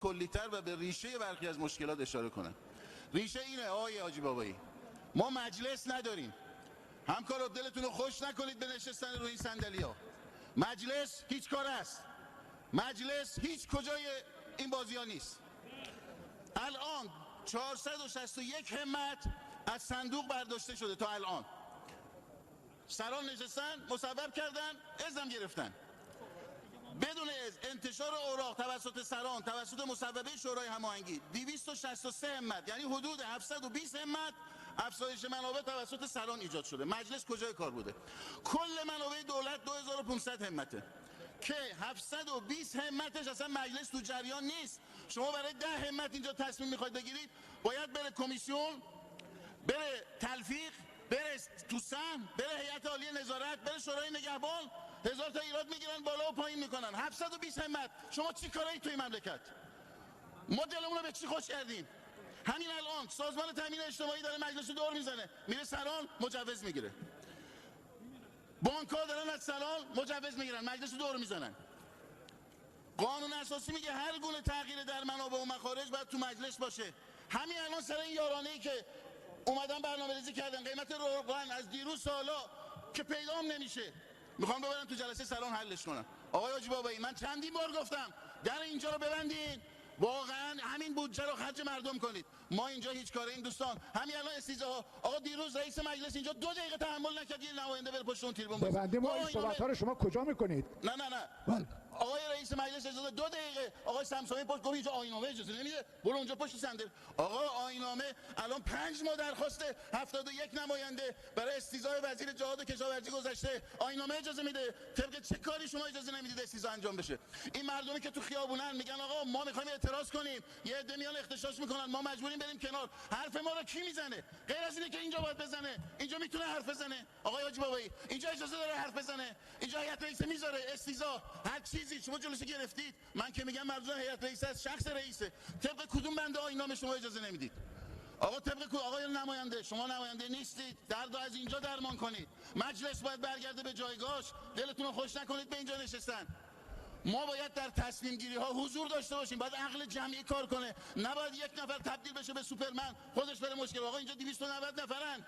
کلی‌تر و به ریشه برخی از مشکلات اشاره کنم. ریشه اینه آقای حاجی بابایی، ما مجلس نداریم. همکارا دلتون رو خوش نکنید به نشستن روی این صندلی‌ها. مجلس هیچ کار است. مجلس هیچ کجای این بازی‌ها نیست. الان 461 همت از صندوق برداشته شده تا الان. سران نشستن، مصوب کردن، اذن گرفتن. بدون انتشار اوراق توسط سران، توسط مصوبه شورای هماهنگی 263 همت، یعنی حدود 720 همت افزایش منابع توسط سران ایجاد شده. مجلس کجای کار بوده؟ کل منابع دولت 2500 همته که 720 همتش اصلا مجلس تو جریان نیست. شما برای 10 همت اینجا تصمیم میخواید بگیرید، باید بره کمیسیون، بره تلفیق، بره تو سهم، بره هیئت عالیه نظارت، بره شورای نگهبان، هزار تا ایراد میگیرن، بالا و پایین میکنن. 720 همت. شما چی کارایی توی مملکت؟ ما دلمون رو به چی خوش کردیم؟ همین الان سازمان تامین اجتماعی داره مجلس رو دور میزنه، میره سران مجوز میگیره. بانک‌ها دارن از سران مجوز میگیرن، مجلس رو دور میزنن. قانون اساسی میگه هر گونه تغییر در منابع و مخارج باید تو مجلس باشه. همین الان سر این یارانه‌ای که اومدن برنامه‌ریزی کردن، قیمت روغن از دیروز سالا که پیدام نمیشه، میخوام ببرن تو جلسه سران حلش کنن. آقای حاجی بابایی، من چندین بار گفتم در اینجا رو ببندین، واقعا همین بودجه رو خرج مردم کنید. ما اینجا هیچ کاره این دوستان. همین الان استیزاها، آقا دیروز رئیس مجلس اینجا 2 دقیقه تحمل نکرد یه نماینده بره پشت اون تریبون باشه. ببندیم. ما این صحبت‌ها رو شما کجا میکنید؟ نه آقای رئیس مجلس اجازه 2 دقیقه آقای سمسامی پشت گفت اینجا آیین‌نامه اجازه نمیده، برو اونجا پشت صندل. آقا آیین‌نامه الان 5 ماه درخواست 71 نماینده برای استیضاح وزیر جهاد و کشاورزی گذشته، آیین‌نامه اجازه میده. طبق چه کاری شما اجازه نمیدید استیضاح انجام بشه؟ این مردمی که تو خیابونن میگن آقا ما میخوایم اعتراض کنیم، یه عده میان اختشاش میکنن، ما مجبوریم بریم کنار. حرف ما رو کی میزنه غیر از اینه که اینجا باید بزنه؟ اینجا میتونه حرف بزنه آقای حاجی بابایی؟ اینجا اجازه داره حرف بزنه؟ اینجا هیئت رئیسه میذاره استیضاح هر چیزی شما جلوش گرفتید. من که میگم منظور هیئت رئیسه از شخص رئیسه. طبق کدوم بنده آیین‌نامه شما اجازه نمیدید؟ آقا طبق آقای نماینده، شما نماینده نیستید، درد از اینجا درمان کنید. مجلس باید برگرده به جایگاهش. دلتون رو خوش نکنید به اینجا نشستن. ما باید در تصمیم گیری ها حضور داشته باشیم، باید عقل جمعی کار کنه، نباید یک نفر تبدیل بشه به سوپرمن خودش بره مشکل. آقا اینجا 290 نفرن.